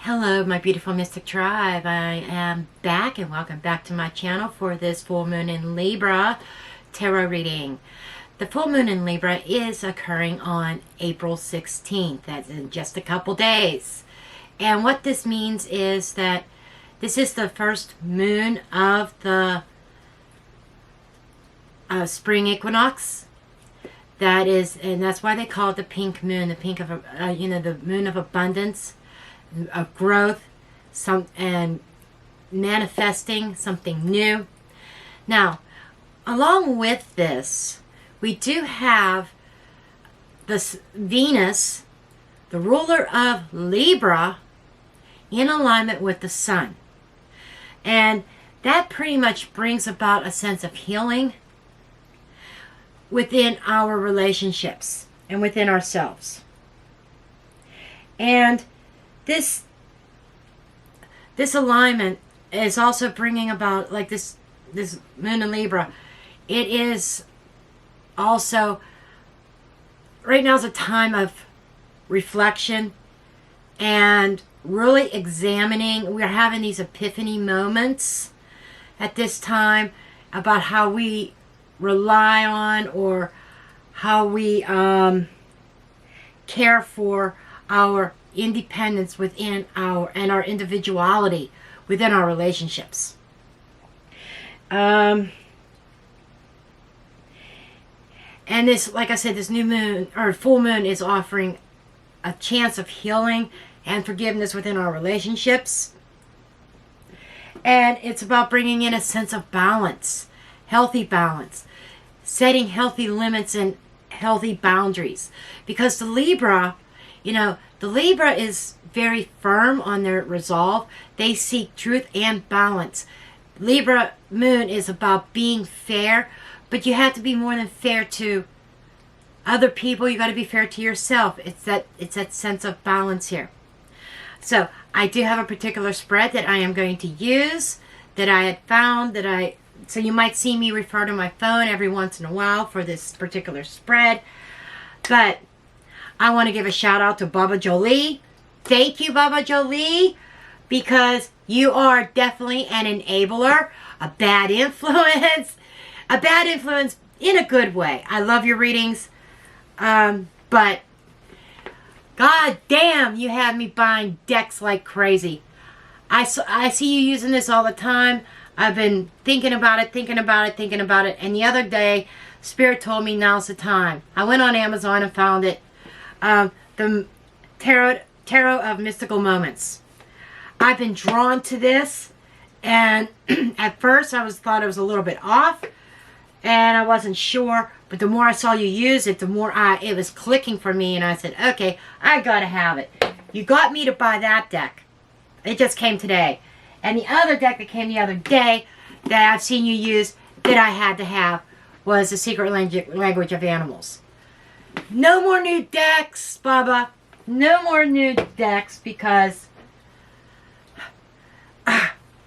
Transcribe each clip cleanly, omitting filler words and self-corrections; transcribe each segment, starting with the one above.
Hello, my beautiful mystic tribe. I am back and welcome back to my channel for this full moon in Libra tarot reading. The full moon in Libra is occurring on April 16th. That's in just a couple days. And what this means is that this is the first moon of the spring equinox. That is, and that's why they call it the pink moon, the pink of the moon of abundance, of growth, and manifesting something new. Now, along with this, we do have this Venus, the ruler of Libra, in alignment with the sun. And that pretty much brings about a sense of healing within our relationships and within ourselves. And this alignment is also bringing about, like this moon in Libra, it is also, right now is a time of reflection and really examining. We're having these epiphany moments at this time about how we rely on or how we care for our independence within our individuality within our relationships. And this, like I said, this new moon or full moon is offering a chance of healing and forgiveness within our relationships. And it's about bringing in a sense of balance, healthy balance, setting healthy limits and healthy boundaries. Because the Libra is very firm on their resolve. They seek truth and balance. Libra moon is about being fair, but you have to be more than fair to other people. You got to be fair to yourself. It's that sense of balance here. So I do have a particular spread that I am going to use that I had found so you might see me refer to my phone every once in a while for this particular spread. But I want to give a shout out to Baba Jolie. Thank you, Baba Jolie, because you are definitely an enabler, a bad influence in a good way. I love your readings, but god damn, you have me buying decks like crazy. I see you using this all the time. I've been thinking about it, and the other day, Spirit told me now's the time. I went on Amazon and found it. The Tarot of Mystical Moments. I've been drawn to this, and at first I thought it was a little bit off, and I wasn't sure, but the more I saw you use it, the more it was clicking for me, and I said, okay, I gotta have it. You got me to buy that deck. It just came today. And the other deck that came the other day that I've seen you use that I had to have was The Secret Language of Animals. No more new decks, Baba. No more new decks, because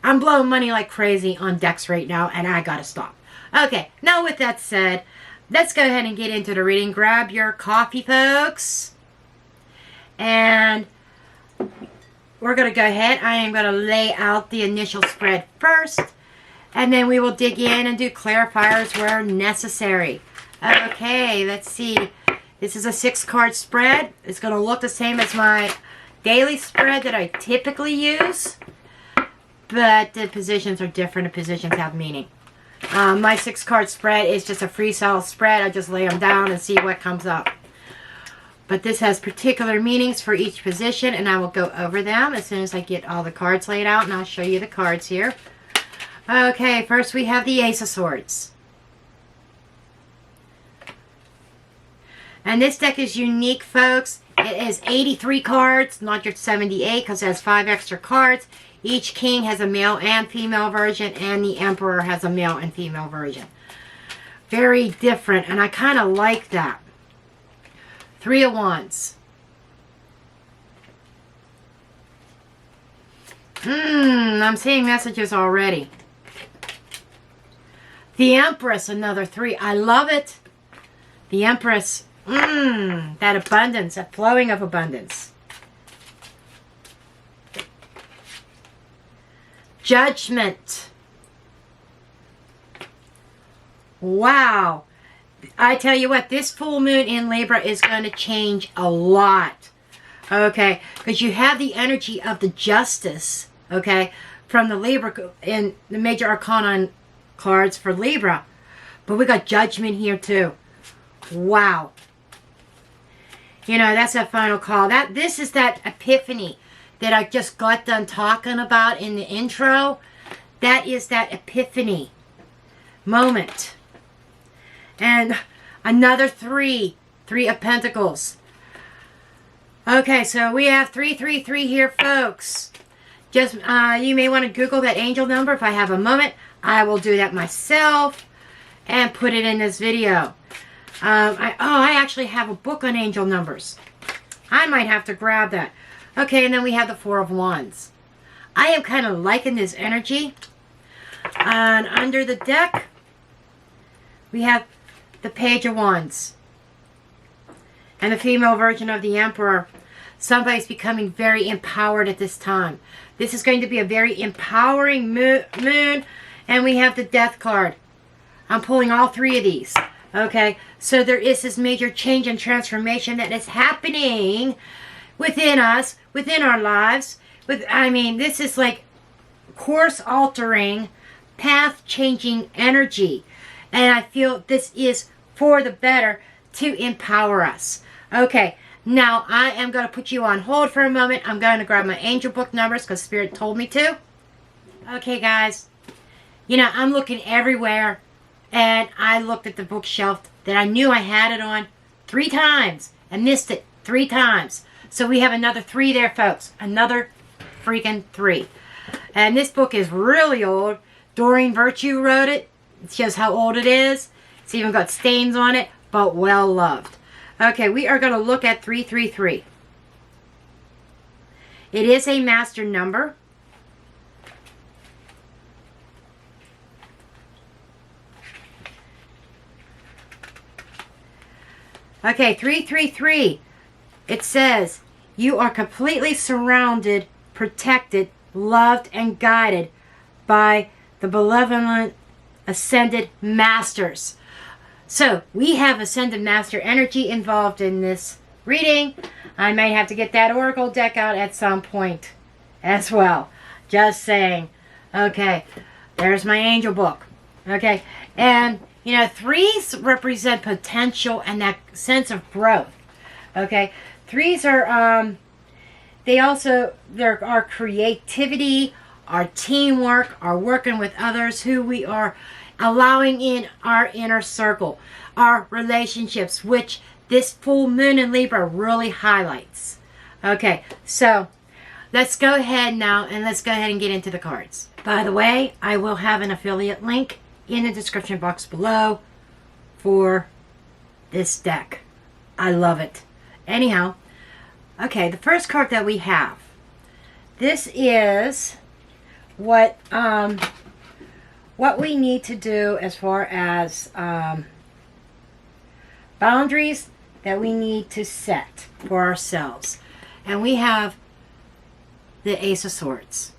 I'm blowing money like crazy on decks right now, and I gotta stop. Okay, now with that said, let's go ahead and get into the reading. Grab your coffee, folks. And we're going to go ahead. I am going to lay out the initial spread first, and then we will dig in and do clarifiers where necessary. Okay, let's see. This is a 6-card spread. It's going to look the same as my daily spread that I typically use, but the positions are different. The positions have meaning. My 6-card spread is just a freestyle spread. I just lay them down and see what comes up. But this has particular meanings for each position, and I will go over them as soon as I get all the cards laid out, and I'll show you the cards here. Okay, first we have the Ace of Swords. And this deck is unique, folks. It is 83 cards, not your 78, because it has 5 extra cards. Each king has a male and female version, and the emperor has a male and female version. Very different, and I kind of like that. 3 of Wands. I'm seeing messages already. The Empress, another 3. I love it. The Empress. That abundance, that flowing of abundance. Judgment. Wow. I tell you what, this full moon in Libra is going to change a lot. Okay, because you have the energy of the justice, okay, from the Libra in the major arcana cards for Libra. But we got judgment here too. Wow. You know, that's that final call. This is that epiphany that I just got done talking about in the intro. That is that epiphany moment. And another three of pentacles. Okay, so we have 333 here, folks. Just, you may want to Google that angel number. If I have a moment, I will do that myself and put it in this video. I actually have a book on angel numbers. I might have to grab that. Okay, and then we have the Four of Wands. I am kind of liking this energy. And under the deck, we have the Page of Wands. And the female version of the Emperor. Somebody's becoming very empowered at this time. This is going to be a very empowering moon. And we have the Death card. I'm pulling all three of these. Okay, so there is this major change and transformation that is happening within us, within our lives. This is like course-altering, path-changing energy. And I feel this is for the better to empower us. Okay, now I am going to put you on hold for a moment. I'm going to grab my angel book numbers because Spirit told me to. Okay, guys. You know, I'm looking everywhere. And I looked at the bookshelf that I knew I had it on 3 times and missed it 3 times. So we have another 3 there, folks. Another freaking 3. And this book is really old. Doreen Virtue wrote it. It shows how old it is. It's even got stains on it, but well loved. Okay, we are going to look at 333. It is a master number. Okay, 333. It says, you are completely surrounded, protected, loved, and guided by the benevolent ascended masters. So, we have ascended master energy involved in this reading. I might have to get that oracle deck out at some point as well. Just saying. Okay, there's my angel book. Okay, and you know, 3s represent potential and that sense of growth. Okay, 3s are, there are creativity, our teamwork, our working with others, who we are allowing in our inner circle, our relationships, which this full moon in Libra really highlights. Okay, so let's go ahead now and let's go ahead and get into the cards. By the way, I will have an affiliate link in the description box below for this deck. I love it. Anyhow, okay, the first card that we have. This is what we need to do as far as boundaries that we need to set for ourselves. And we have the Ace of Swords.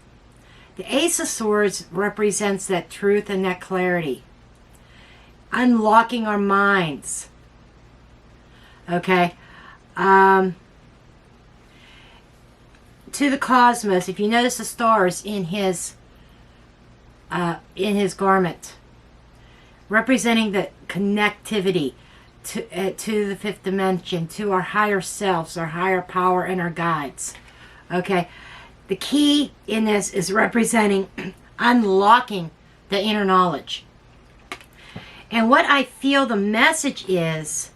The Ace of Swords represents that truth and that clarity. Unlocking our minds. Okay? To the cosmos, if you notice the stars in his garment, representing the connectivity to the 5th dimension, to our higher selves, our higher power, and our guides. Okay? The key in this is representing unlocking the inner knowledge. And what I feel the message is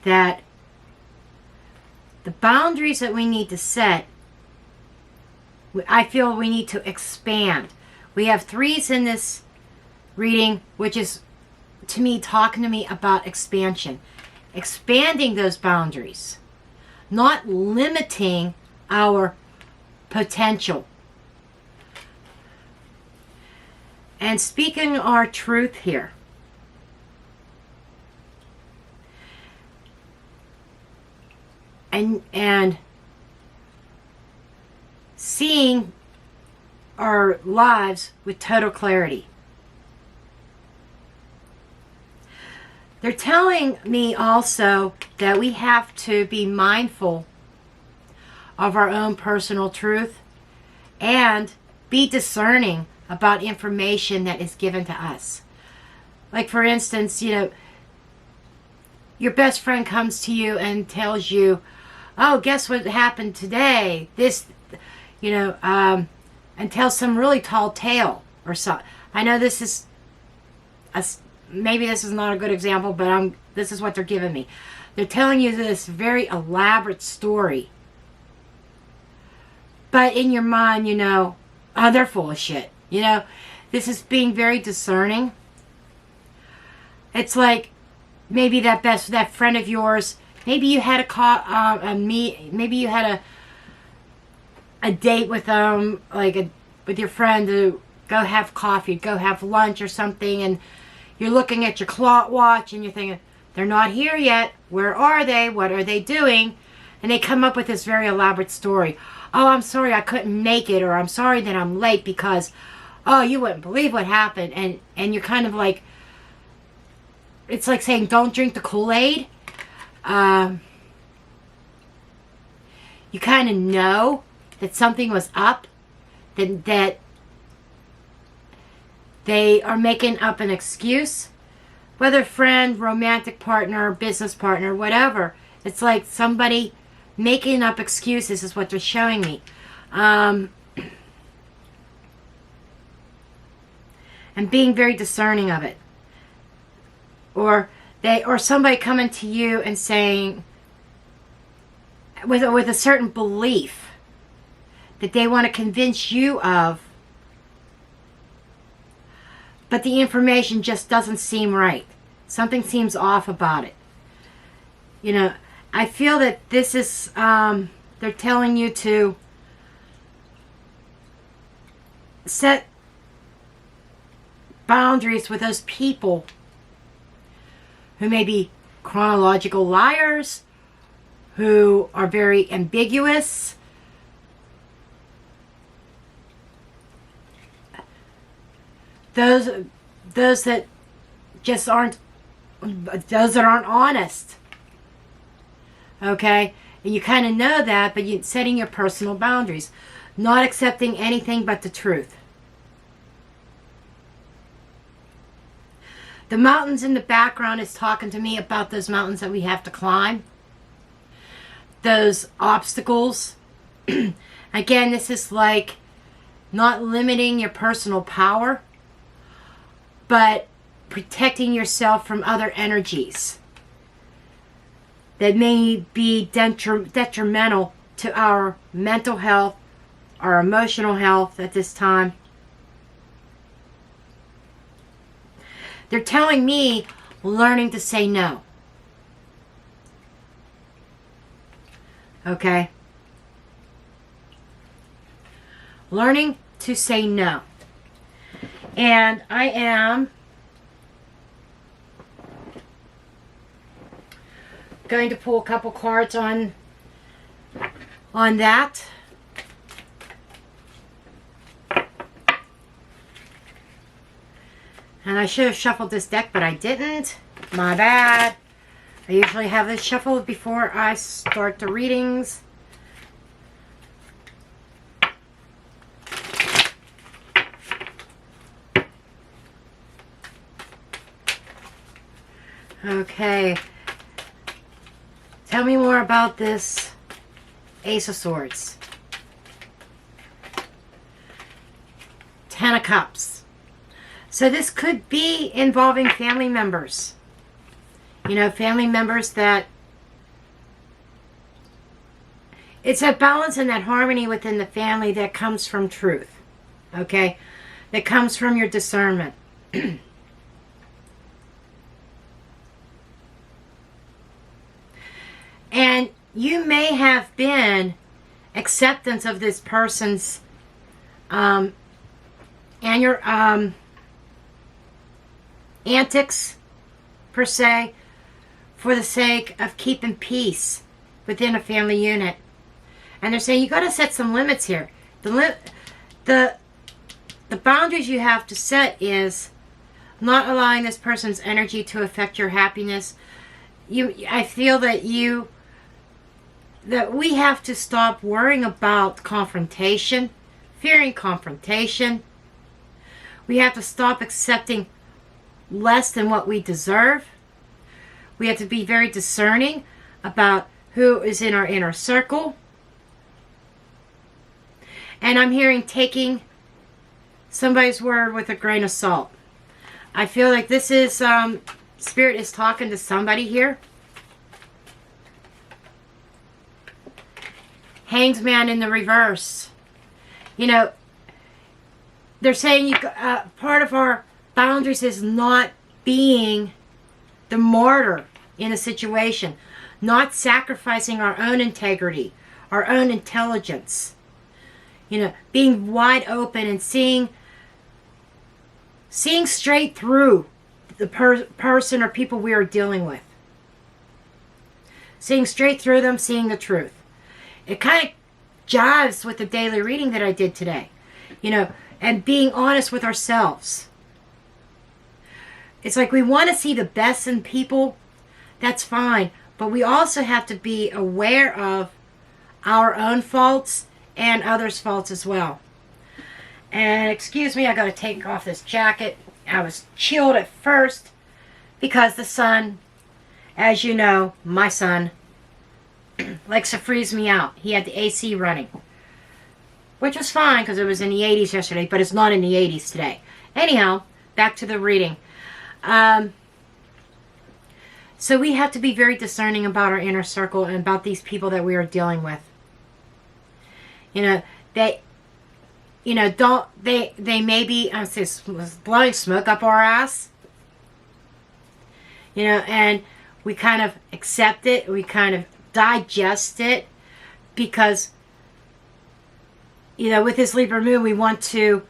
that the boundaries that we need to set, I feel we need to expand. We have 3s in this reading, which is, to me, talking to me about expansion. Expanding those boundaries. Not limiting our potential. And speaking our truth here. And seeing our lives with total clarity. They're telling me also that we have to be mindful of our own personal truth and be discerning about information that is given to us. Like, for instance, your best friend comes to you and tells you, oh, guess what happened today? This, and tells some really tall tale or something. I know this is, maybe this is not a good example, but this is what they're giving me. They're telling you this very elaborate story. But in your mind, oh, they're full of shit. This is being very discerning. It's like maybe that friend of yours, maybe you had maybe you had a date with with your friend to go have coffee, go have lunch or something, and you're looking at your clock watch and you're thinking, they're not here yet. Where are they? What are they doing? And they come up with this very elaborate story. Oh, I'm sorry I couldn't make it, or I'm sorry that I'm late because, oh, you wouldn't believe what happened. And you're kind of like, it's like saying, don't drink the Kool-Aid. You kind of know that something was up, that they are making up an excuse, whether friend, romantic partner, business partner, whatever. It's like somebody making up excuses is what they're showing me. And being very discerning of it. Or somebody coming to you and saying, with a certain belief that they want to convince you of, but the information just doesn't seem right. Something seems off about it. I feel that this is, they're telling you to set boundaries with those people who may be chronological liars, who are very ambiguous, those that just aren't, those that aren't honest. Okay? And you kind of know that, but you're setting your personal boundaries. Not accepting anything but the truth. The mountains in the background is talking to me about those mountains that we have to climb. Those obstacles. Again, this is like not limiting your personal power, but protecting yourself from other energies that may be detrimental to our mental health, our emotional health at this time. They're telling me learning to say no. Okay? Learning to say no. And I am going to pull a couple cards on that. And I should have shuffled this deck, but I didn't. My bad. I usually have this shuffled before I start the readings. Okay. Tell me more about this Ace of Swords. Ten of Cups. So this could be involving family members. Family members that... It's that balance and that harmony within the family that comes from truth. Okay? That comes from your discernment. And you may have been acceptance of this person's and your antics, per se, for the sake of keeping peace within a family unit. And they're saying you got to set some limits here. The the boundaries you have to set is not allowing this person's energy to affect your happiness. I feel that we have to stop worrying about confrontation, fearing confrontation. We have to stop accepting less than what we deserve. We have to be very discerning about who is in our inner circle. And I'm hearing taking somebody's word with a grain of salt. I feel like this is, Spirit is talking to somebody here. Hanged Man in the reverse. You know, they're saying part of our boundaries is not being the martyr in a situation. Not sacrificing our own integrity, our own intelligence. You know, being wide open and seeing straight through the person or people we are dealing with. Seeing straight through them, seeing the truth. It kind of jives with the daily reading that I did today. You know, and being honest with ourselves. It's like we want to see the best in people. That's fine. But we also have to be aware of our own faults and others' faults as well. And excuse me, I got to take off this jacket. I was chilled at first because the sun, as you know, my son likes to freeze me out. He had the AC running, which was fine because it was in the 80s yesterday, but it's not in the 80s today. Anyhow, back to the reading. So we have to be very discerning about our inner circle and about these people that we are dealing with. You know, they may be, blowing smoke up our ass. You know, and we kind of accept it. We kind of digest it because, you know, with this Libra moon, we want to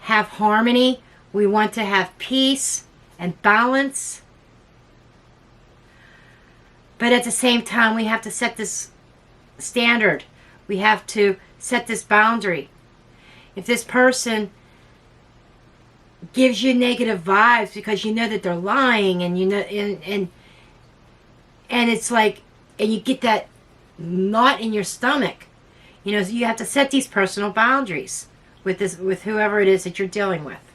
have harmony. We want to have peace and balance. But at the same time, we have to set this standard. We have to set this boundary. If this person gives you negative vibes because you know that they're lying, and you know, and it's like, and you get that knot in your stomach, you know, you have to set these personal boundaries with whoever it is that you're dealing with.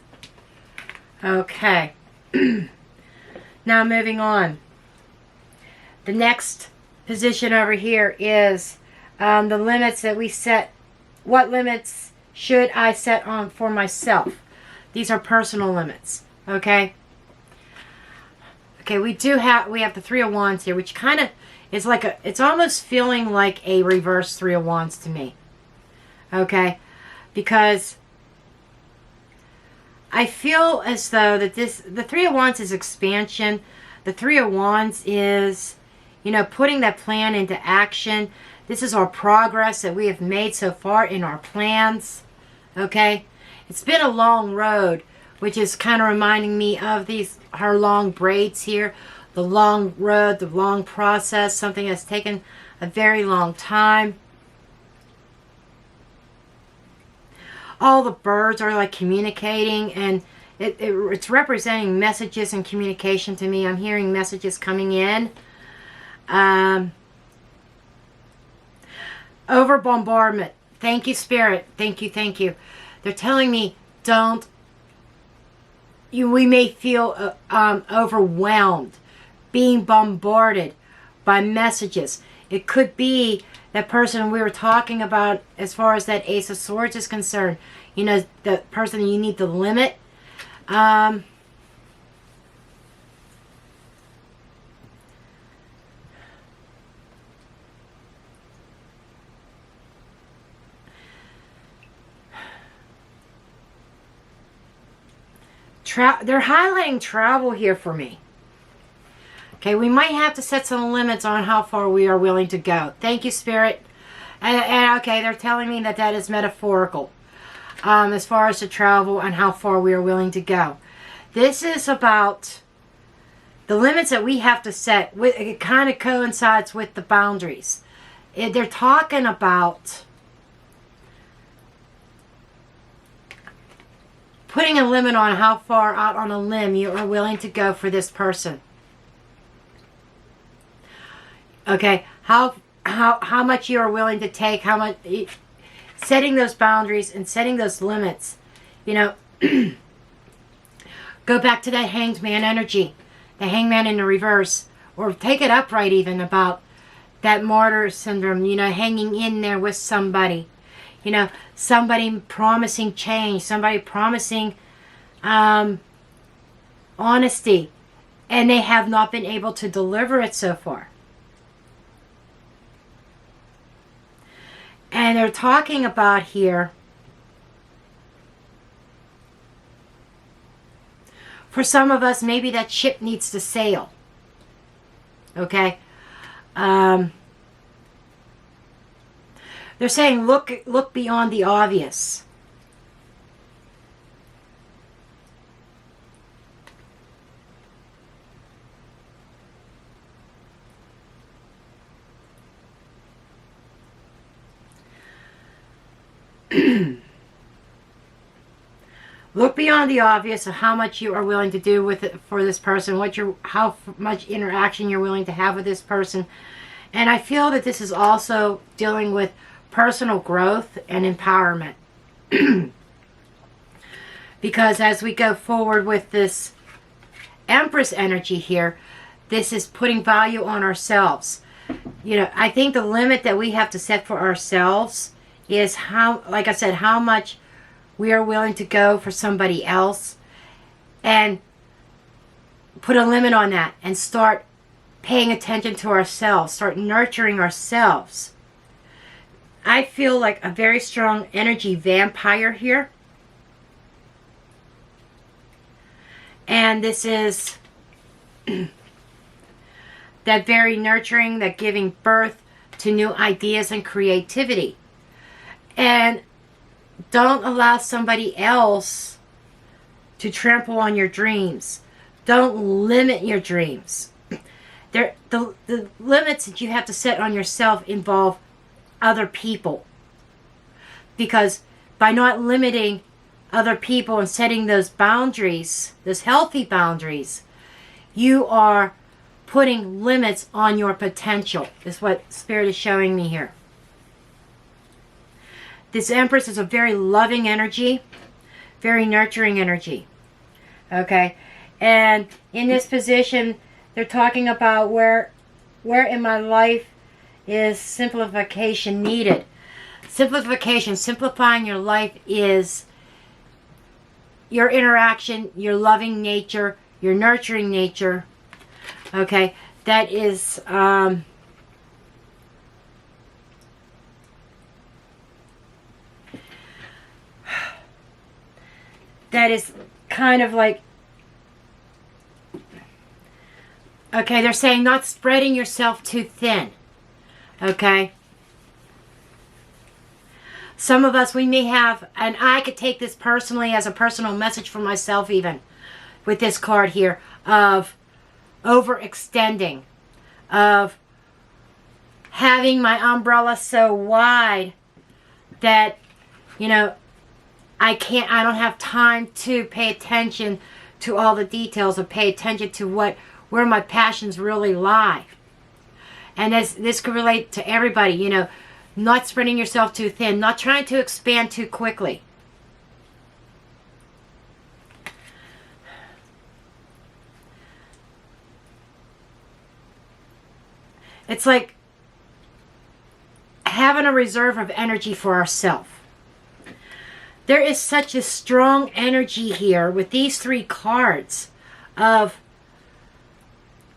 Okay. Now moving on. The next position over here is the limits that we set. What limits should I set on for myself? These are personal limits. Okay. Okay, we have the Three of Wands here, which kind of is like it's almost feeling like a reverse Three of Wands to me. Okay, because I feel as though that the Three of Wands is expansion. The Three of Wands is, you know, putting that plan into action. This is our progress that we have made so far in our plans. Okay, it's been a long road, which is kind of reminding me of her long braids here. The long road, the long process, something that's taken a very long time. All the birds are like communicating, and it's representing messages and communication to me. I'm hearing messages coming in. Over bombardment. Thank you, Spirit. Thank you, thank you. They're telling me we may feel overwhelmed, being bombarded by messages. It could be that person we were talking about as far as that Ace of Swords is concerned. You know, the person you need to limit. They're highlighting travel here for me. Okay, we might have to set some limits on how far we are willing to go. Thank you, Spirit. And okay, they're telling me that is metaphorical. As far as the travel and how far we are willing to go. This is about the limits that we have to set. It kind of coincides with the boundaries. They're talking about putting a limit on how far out on a limb you are willing to go for this person. Okay, how much you are willing to take, how much, setting those boundaries and setting those limits. You know, go back to that hanged man energy, the hangman in the reverse, or take it upright even, about that martyr syndrome, you know, hanging in there with somebody. You know, somebody promising change, somebody promising honesty, and they have not been able to deliver it so far. And they're talking about here, for some of us, maybe that ship needs to sail. Okay? They're saying look beyond the obvious. Look beyond the obvious of how much you are willing to do with it for this person, how much interaction you're willing to have with this person. And I feel that this is also dealing with personal growth and empowerment. Because as we go forward with this Empress energy here, this is putting value on ourselves. You know, I think the limit that we have to set for ourselves is how, like I said, how much we are willing to go for somebody else, and put a limit on that and start paying attention to ourselves, start nurturing ourselves. I feel like a very strong energy vampire here. And this is that very nurturing, that giving birth to new ideas and creativity. And don't allow somebody else to trample on your dreams. Don't limit your dreams. The limits that you have to set on yourself involve other people. Because by not limiting other people and setting those boundaries, those healthy boundaries, you are putting limits on your potential, is what Spirit is showing me here. This Empress is a very loving energy, very nurturing energy. Okay? And in this position, they're talking about where in my life is simplification needed. Simplification, simplifying your life is your interaction, your loving nature, your nurturing nature. Okay? That is... that is kind of like, okay, they're saying not spreading yourself too thin. Okay? Some of us, we may have, and I could take this personally as a personal message for myself even, with this card here, of overextending, of having my umbrella so wide that, you know, I don't have time to pay attention to all the details, or pay attention to where my passions really lie. And this could relate to everybody, you know, not spreading yourself too thin, not trying to expand too quickly. It's like having a reserve of energy for ourselves. There is such a strong energy here with these three cards of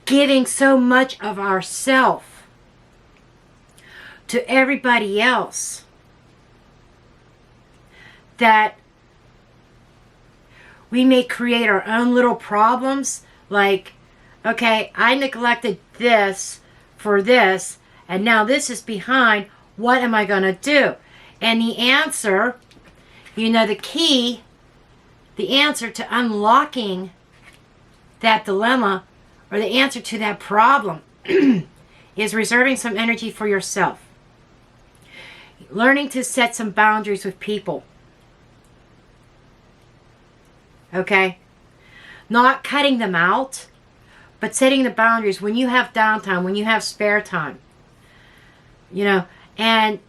giving so much of ourself to everybody else that we may create our own little problems. Like, okay, I neglected this for this, and now this is behind. What am I going to do? And the answer... you know, the key, the answer to unlocking that dilemma, or the answer to that problem, is reserving some energy for yourself. Learning to set some boundaries with people. Okay? Not cutting them out, but setting the boundaries when you have downtime, when you have spare time. You know, and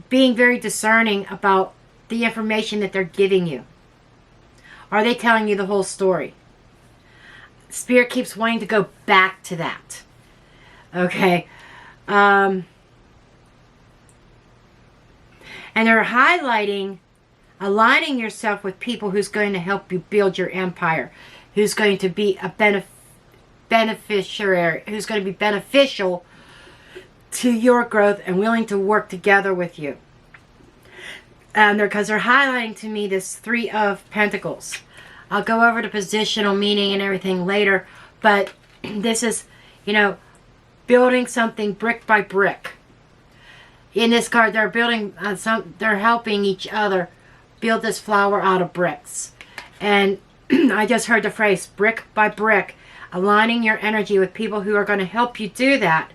being very discerning about the information that they're giving you. Are they telling you the whole story? Spirit keeps wanting to go back to that. Okay? And they're highlighting aligning yourself with people who's going to help you build your empire, who's going to be a beneficiary, who's going to be beneficial to your growth and willing to work together with you. And because they're highlighting to me this Three of Pentacles. I'll go over the positional meaning and everything later, but this is, you know, building something brick by brick. In this card, they're building they're helping each other build this flower out of bricks. And I just heard the phrase brick by brick, aligning your energy with people who are going to help you do that,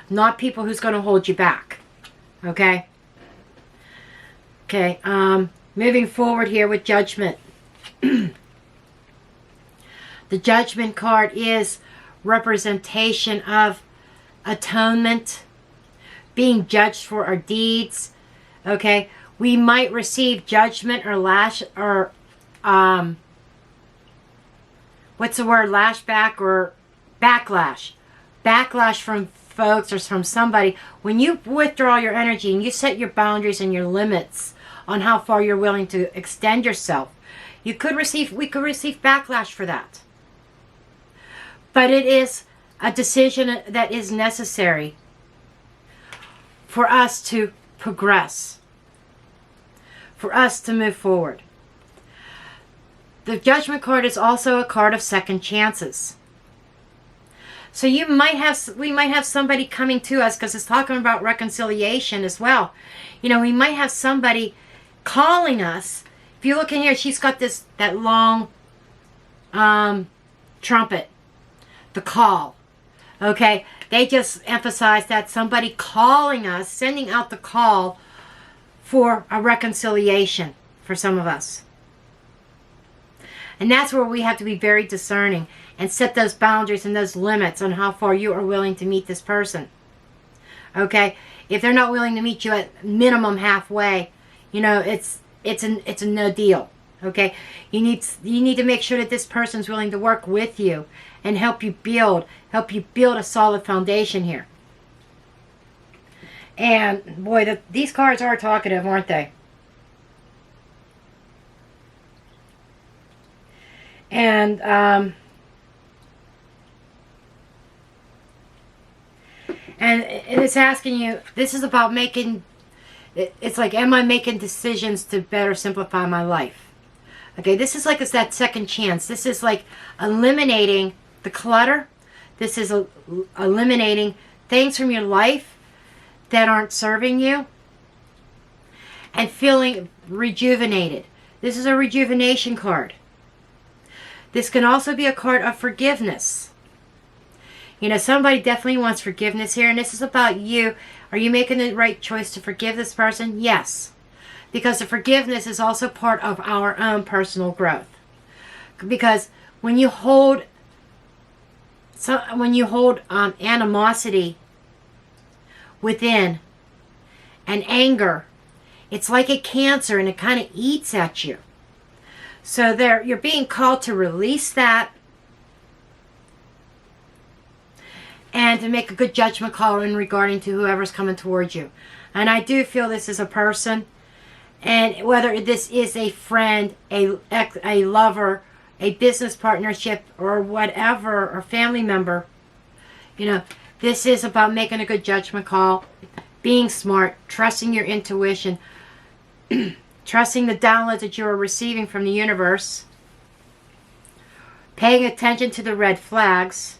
not people who's going to hold you back. Okay? Okay, moving forward here with Judgment. The Judgment card is representation of atonement, being judged for our deeds. Okay, we might receive judgment or what's the word, lashback or backlash. Backlash from folks or from somebody. When you withdraw your energy and you set your boundaries and your limits on how far you're willing to extend yourself, we could receive backlash for that. But it is a decision that is necessary for us to progress, for us to move forward. The Judgment card is also a card of second chances. So we might have somebody coming to us, because it's talking about reconciliation as well. You know, we might have somebody calling us. If you look in here, she's got that long trumpet, the call. Okay, they just emphasize that somebody calling us, sending out the call for a reconciliation for some of us. And that's where we have to be very discerning and set those boundaries and those limits on how far you are willing to meet this person. Okay, if they're not willing to meet you at minimum halfway, you know, it's a no deal. Okay, you need to make sure that this person's willing to work with you and help you build a solid foundation here. And boy, these cards are talkative, aren't they? And it's asking you, this is about making, it's like, am I making decisions to better simplify my life? Okay, this is like, it's that second chance. This is like eliminating the clutter. This is eliminating things from your life that aren't serving you and feeling rejuvenated. This is a rejuvenation card. This can also be a card of forgiveness. You know, somebody definitely wants forgiveness here, and this is about you. Are you making the right choice to forgive this person? Yes. Because the forgiveness is also part of our own personal growth. Because when you hold animosity within and anger, it's like a cancer, and it kind of eats at you. So you're being called to release that and to make a good judgment call in regarding to whoever's coming towards you. And I do feel this is a person, and whether this is a friend, a lover, a business partnership, or whatever, or family member, you know, this is about making a good judgment call, being smart, trusting your intuition, trusting the downloads that you are receiving from the universe, paying attention to the red flags,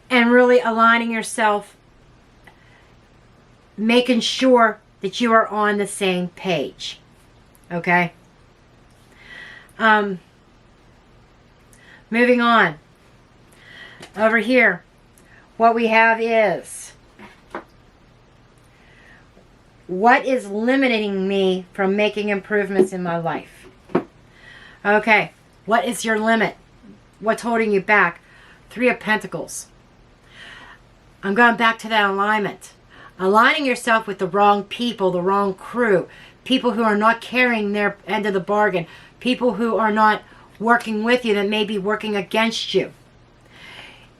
and really aligning yourself, making sure that you are on the same page. Okay? Moving on. Over here, what we have is What is limiting me from making improvements in my life? Okay, what is your limit? What's holding you back? Three of Pentacles. I'm going back to that alignment. Aligning yourself with the wrong people, the wrong crew, people who are not carrying their end of the bargain, people who are not working with you, that may be working against you.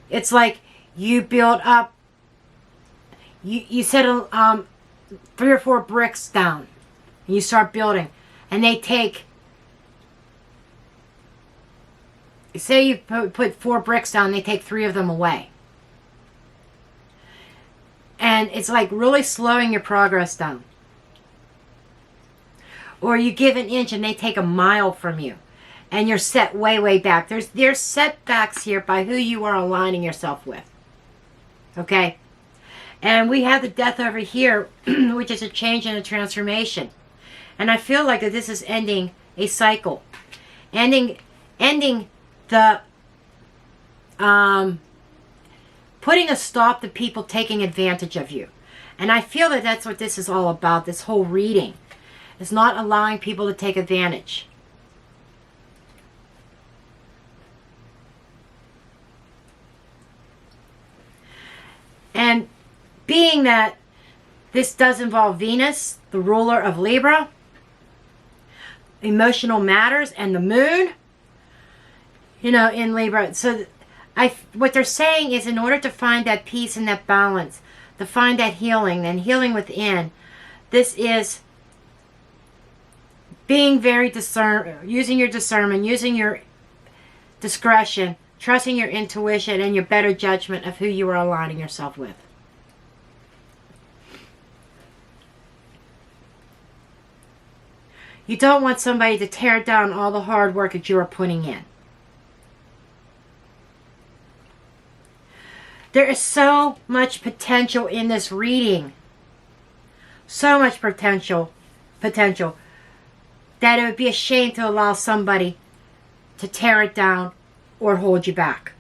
It's like you build up, you set 3 or 4 bricks down, and you start building, and they take, say you put 4 bricks down, they take 3 of them away. And it's like really slowing your progress down. Or you give an inch and they take a mile from you. And you're set way, way back. There's setbacks here by who you are aligning yourself with. Okay? And we have the Death over here, which is a change and a transformation. And I feel like that this is ending a cycle. Ending the putting a stop to people taking advantage of you. And I feel that that's what this is all about, this whole reading. It's not allowing people to take advantage. And being that this does involve Venus, the ruler of Libra, emotional matters, and the moon, you know, in Libra. So what they're saying is, in order to find that peace and that balance, to find that healing and healing within, this is being very using your discernment, using your discretion, trusting your intuition and your better judgment of who you are aligning yourself with. You don't want somebody to tear down all the hard work that you are putting in. There is so much potential in this reading. So much potential, that it would be a shame to allow somebody to tear it down or hold you back.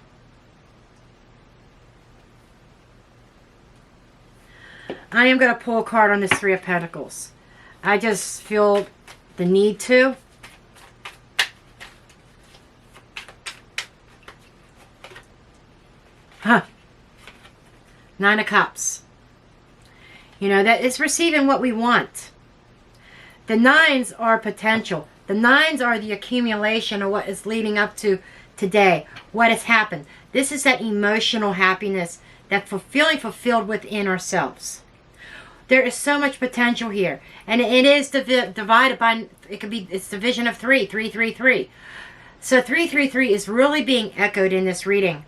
I am going to pull a card on this 3 of Pentacles. I just feel the need to. Huh. 9 of Cups. You know, that is receiving what we want. The 9s are potential. The 9s are the accumulation of what is leading up to today. What has happened. This is that emotional happiness, that feeling fulfilled within ourselves. There is so much potential here. And it is divided by, it's division of 3, 3, 3, 3. So 3, 3, 3 is really being echoed in this reading.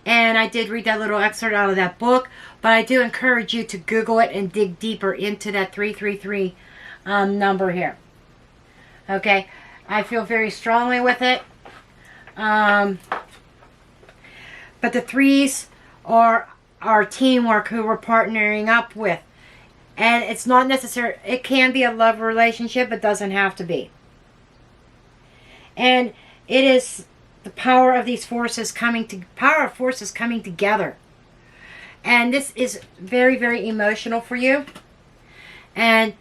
And I did read that little excerpt out of that book, but I do encourage you to Google it and dig deeper into that 333 number here. Okay, I feel very strongly with it. But the 3s are our teamwork, who we're partnering up with. And it's not necessary, it can be a love relationship, but doesn't have to be. And it is the power of these forces coming together. And this is very, very emotional for you. And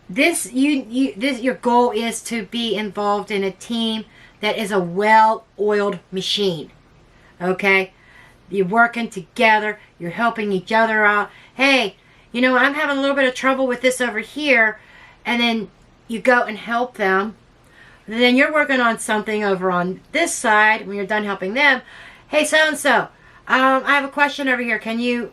your goal is to be involved in a team that is a well-oiled machine. Okay? You're working together, you're helping each other out. Hey, you know, I'm having a little bit of trouble with this over here, and then you go and help them. And then you're working on something over on this side. When you're done helping them, hey, so-and-so, I have a question over here. Can you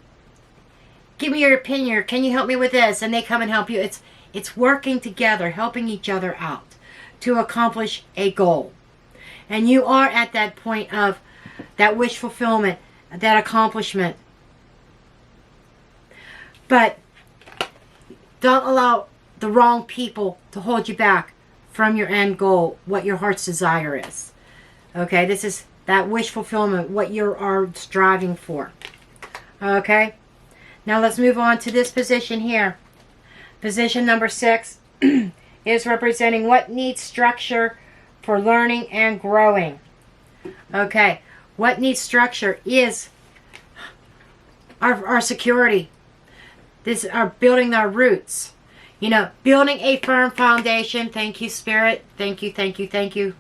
give me your opinion? Or can you help me with this? And they come and help you. It's working together, helping each other out to accomplish a goal. And you are at that point of that wish fulfillment, that accomplishment. But don't allow the wrong people to hold you back from your end goal, what your heart's desire is. Okay, this is that wish fulfillment, what you are striving for. Okay, now let's move on to this position here. Position number 6 is representing what needs structure for learning and growing. Okay, what needs structure is our security. This are building our roots. You know, building a firm foundation. Thank you, Spirit. Thank you, thank you, thank you.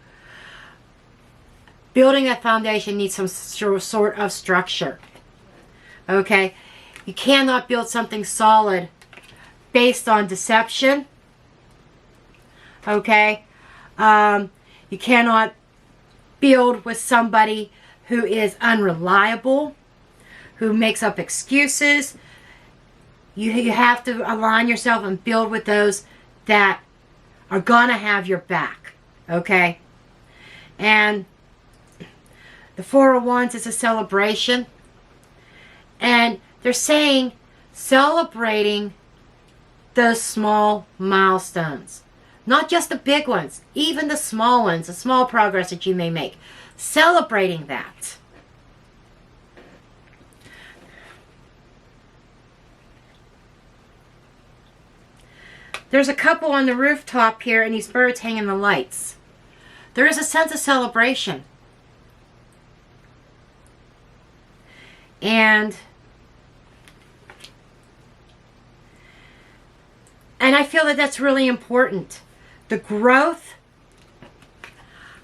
Building a foundation needs some sort of structure. Okay? You cannot build something solid based on deception. Okay? You cannot build with somebody who is unreliable, who makes up excuses. You have to align yourself and build with those that are going to have your back. Okay? And the Four of Wands is a celebration. And they're saying celebrating those small milestones. Not just the big ones, even the small ones, the small progress that you may make. Celebrating that. There's a couple on the rooftop here and these birds hanging the lights. There is a sense of celebration. And I feel that that's really important. The growth,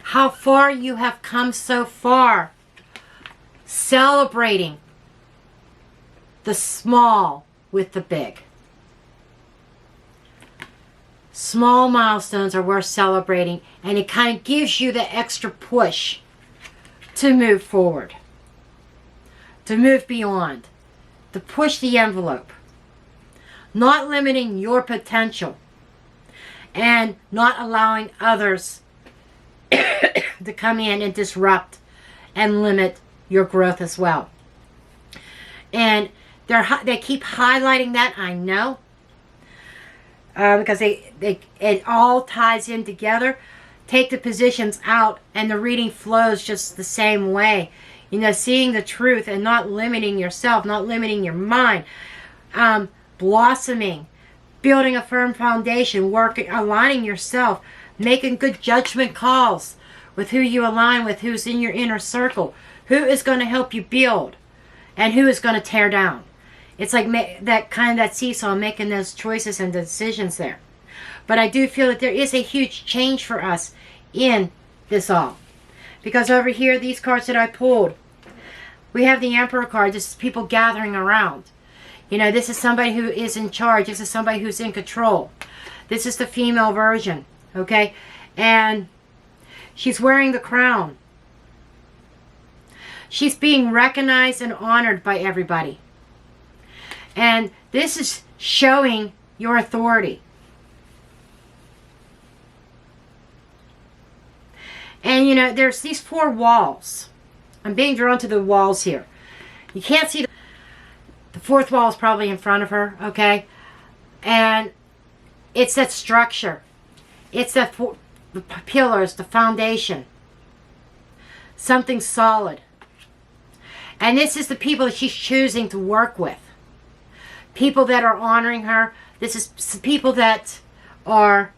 how far you have come so far, celebrating the small with the big. Small milestones are worth celebrating, and it kind of gives you the extra push to move forward, to move beyond, to push the envelope. Not limiting your potential and not allowing others to come in and disrupt and limit your growth as well. And they keep highlighting that, I know, because it all ties in together. Take the positions out and the reading flows just the same way. You know, seeing the truth and not limiting yourself, not limiting your mind. Blossoming, building a firm foundation, aligning yourself, making good judgment calls with who you align with, who's in your inner circle, who is going to help you build, and who is going to tear down. It's like that seesaw, making those choices and decisions there. But I do feel that there is a huge change for us in this all. Because over here, these cards that I pulled, we have the Emperor card. This is people gathering around. You know, this is somebody who is in charge. This is somebody who's in control. This is the female version, okay? And she's wearing the crown. She's being recognized and honored by everybody. And this is showing your authority. And, you know, there's these four walls. I'm being drawn to the walls here. You can't see the fourth wall is probably in front of her, okay? And it's that structure. It's the pillars, the foundation. Something solid. And this is the people that she's choosing to work with. People that are honoring her. This is people that are...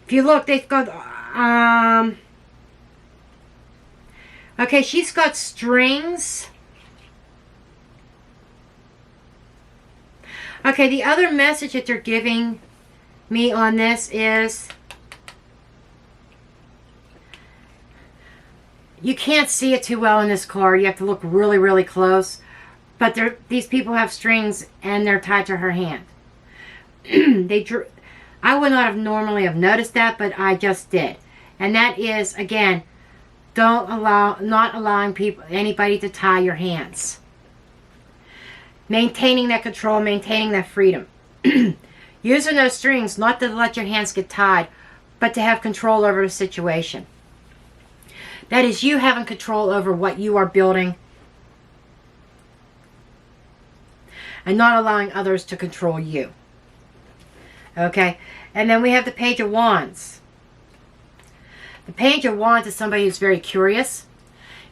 If you look, they've got... okay, she's got strings. Okay, the other message that they're giving me on this is... You can't see it too well in this card. You have to look really, really close. But these people have strings and they're tied to her hand. I would not have normally have noticed that, but I just did. And that is, again, not allowing anybody to tie your hands. Maintaining that control, maintaining that freedom. Using those strings, not to let your hands get tied, but to have control over the situation. That is you having control over what you are building and not allowing others to control you. Okay? And then we have the Page of Wands. The Page of Wands is somebody who's very curious.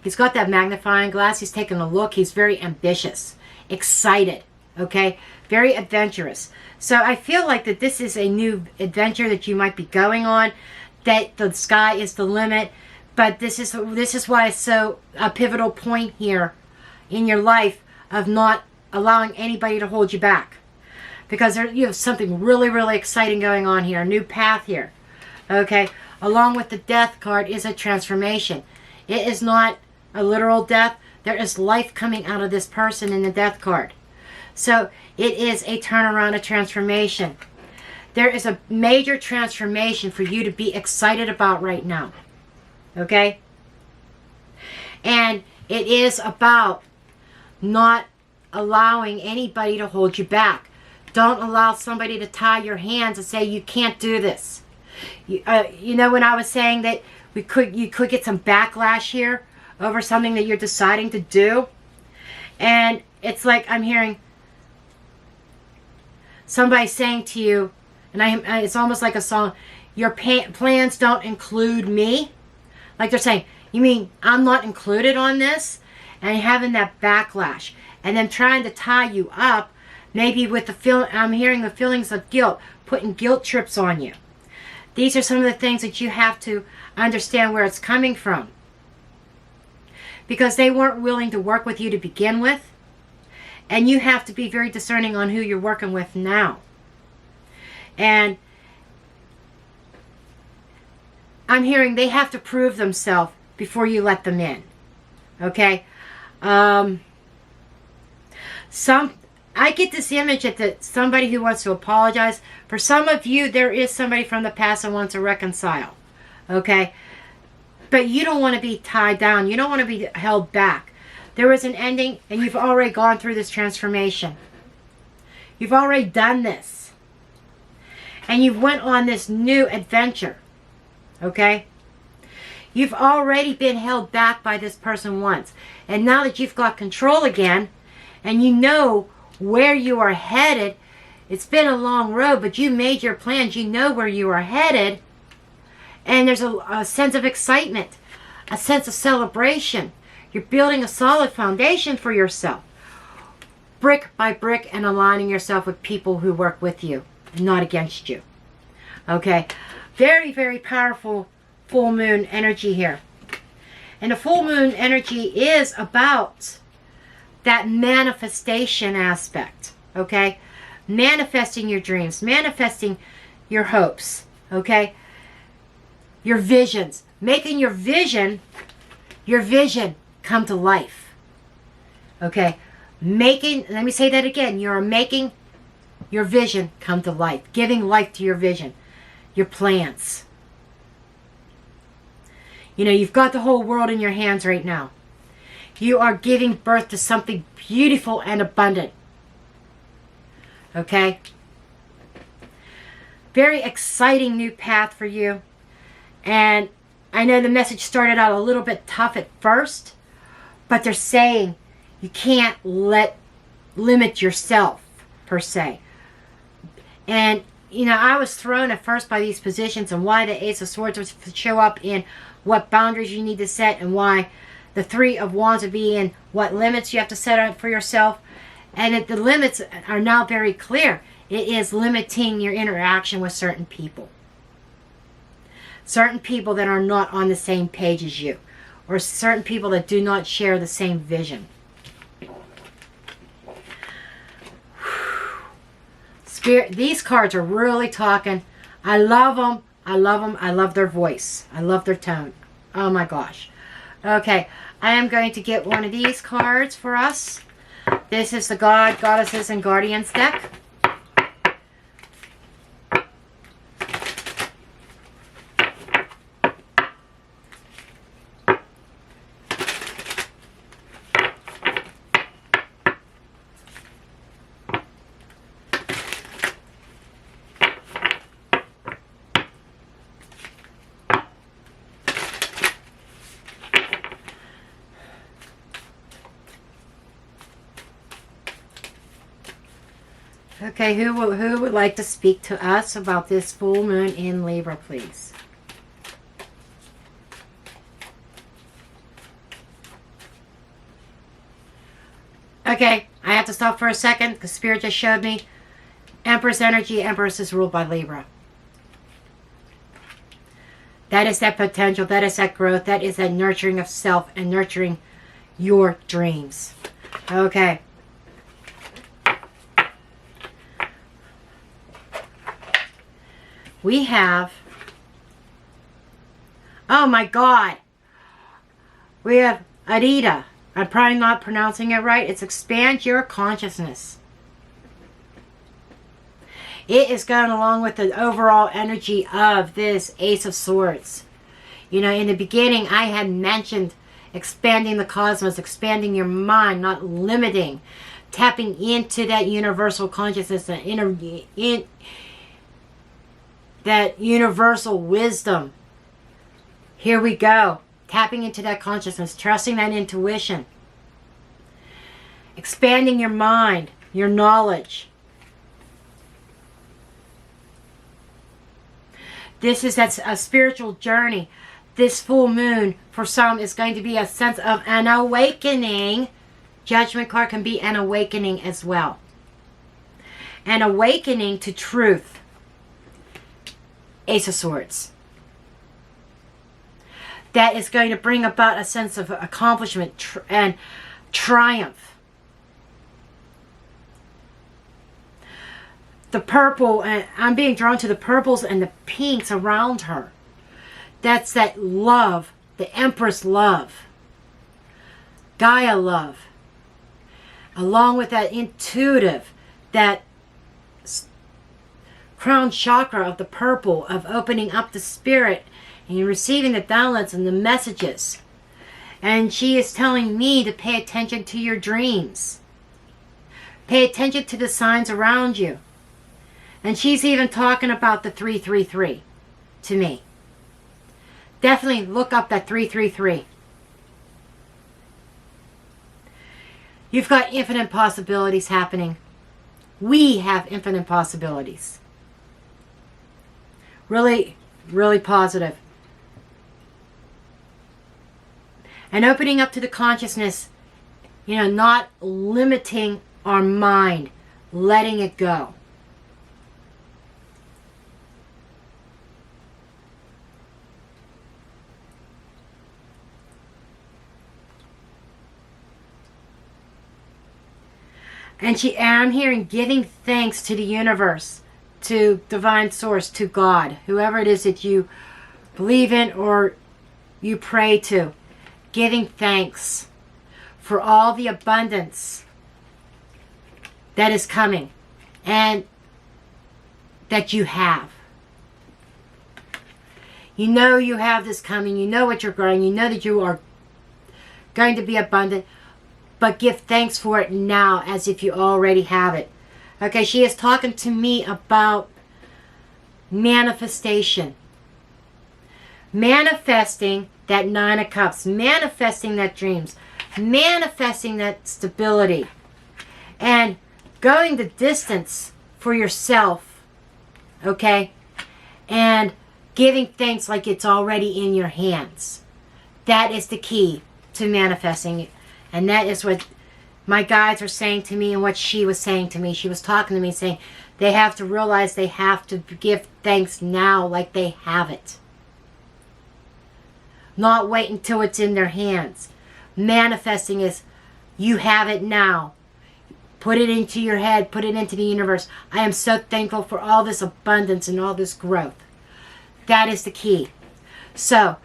He's got that magnifying glass. He's taking a look. He's very ambitious, excited, okay? Very adventurous. So I feel like that this is a new adventure that you might be going on, that the sky is the limit. But this is why it's so a pivotal point here in your life of not allowing anybody to hold you back. Because you have something really, really exciting going on here. A new path here. Okay? Along with the death card is a transformation. It is not a literal death. There is life coming out of this person in the death card. So it is a turnaround, a transformation. There is a major transformation for you to be excited about right now. Okay? And it is about not allowing anybody to hold you back. Don't allow somebody to tie your hands and say you can't do this. You know, when I was saying that you could get some backlash here over something that you're deciding to do, and it's like I'm hearing somebody saying to you, and it's almost like a song, your plans don't include me. Like they're saying, you mean I'm not included on this? And having that backlash, and then trying to tie you up. Maybe with I'm hearing the feelings of guilt, putting guilt trips on you. These are some of the things that you have to understand where it's coming from. Because they weren't willing to work with you to begin with. And you have to be very discerning on who you're working with now. And I'm hearing they have to prove themselves before you let them in. Okay? I get this image that somebody who wants to apologize. For some of you, there is somebody from the past that wants to reconcile. Okay? But you don't want to be tied down. You don't want to be held back. There is an ending, and you've already gone through this transformation. You've already done this. And you've went on this new adventure. Okay? You've already been held back by this person once. And now that you've got control again, and you know where you are headed, it's been a long road, but you made your plans. You know where you are headed. And there's a sense of excitement, a sense of celebration. You're building a solid foundation for yourself, brick by brick, and aligning yourself with people who work with you and not against you. Okay? Very, very powerful full moon energy here. And the full moon energy is about that manifestation aspect. Okay? Manifesting your dreams, manifesting your hopes. Okay? Your visions, making your vision come to life. Okay? Let me say that again. You're making your vision come to life. Giving life to your vision. Your plans. You know, you've got the whole world in your hands right now. You are giving birth to something beautiful and abundant. Okay? Very exciting new path for you. And I know the message started out a little bit tough at first, but they're saying you can't limit yourself, per se. And, you know, I was thrown at first by these positions and why the Ace of Swords would show up in what boundaries you need to set, and why the Three of Wands would be in what limits you have to set out for yourself. And the limits are now very clear. It is limiting your interaction with certain people. Certain people that are not on the same page as you. Or certain people that do not share the same vision. Spirit, these cards are really talking. I love them. I love them. I love their voice. I love their tone. Oh my gosh. Okay, I am going to get one of these cards for us. This is the God, Goddesses, and Guardians deck. Okay, who would like to speak to us about this full moon in Libra, please? Okay, I have to stop for a second because Spirit just showed me Empress energy. Empress is ruled by Libra. That is that potential. That is that growth. That is that nurturing of self and nurturing your dreams. Okay. we have, oh my God, we have Adita. I'm probably not pronouncing it right. It's expand your consciousness. It is going along with the overall energy of this Ace of Swords. You know, in the beginning, I had mentioned expanding the cosmos, expanding your mind, not limiting, tapping into that universal consciousness, that that universal wisdom. Here we go. Tapping into that consciousness, trusting that intuition. Expanding your mind, your knowledge. This is a spiritual journey. This full moon, for some, is going to be a sense of an awakening. Judgment card can be an awakening as well. An awakening to truth. Ace of Swords. That is going to bring about a sense of accomplishment and triumph. The purple, and I'm being drawn to the purples and the pinks around her. That's that love, the Empress love, Gaia love, along with that intuitive, that crown chakra of the purple, of opening up the spirit and receiving the downloads and the messages. And she is telling me to pay attention to your dreams. Pay attention to the signs around you. And she's even talking about the 333 to me. Definitely look up that 333. You've got infinite possibilities happening. We have infinite possibilities. Really, really positive. And opening up to the consciousness, you know, not limiting our mind, letting it go. And I'm hearing giving thanks to the universe, to divine source, to God, whoever it is that you believe in or you pray to. Giving thanks for all the abundance that is coming and that you have. You know you have this coming. You know what you're growing. You know that you are going to be abundant. But give thanks for it now as if you already have it. Okay, she is talking to me about manifestation. Manifesting that Nine of Cups. Manifesting that dreams. Manifesting that stability. And going the distance for yourself. Okay? And giving thanks like it's already in your hands. That is the key to manifesting it. And that is what my guides are saying to me and what she was saying to me. She was talking to me saying they have to realize they have to give thanks now like they have it. Not wait until it's in their hands. Manifesting is you have it now. Put it into your head. Put it into the universe. I am so thankful for all this abundance and all this growth. That is the key. So,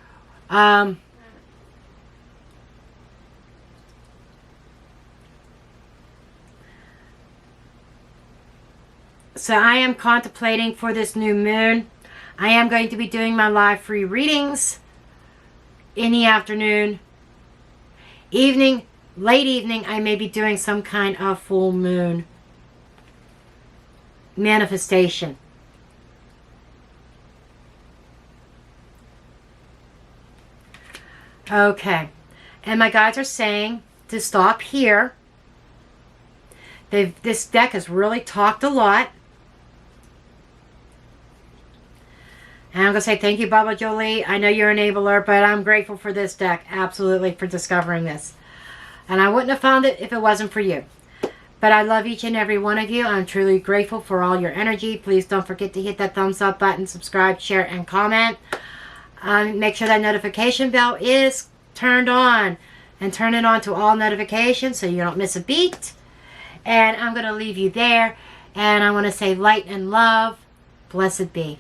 So I am contemplating for this new moon. I am going to be doing my live free readings in the afternoon. Evening, late evening, I may be doing some kind of full moon manifestation. Okay. And my guides are saying to stop here. This deck has really talked a lot. And I'm going to say thank you, Baba Jolie. I know you're an enabler, but I'm grateful for this deck. Absolutely, for discovering this. And I wouldn't have found it if it wasn't for you. But I love each and every one of you. I'm truly grateful for all your energy. Please don't forget to hit that thumbs up button, subscribe, share, and comment. Make sure that notification bell is turned on. And turn it on to all notifications so you don't miss a beat. And I'm going to leave you there. And I want to say light and love. Blessed be.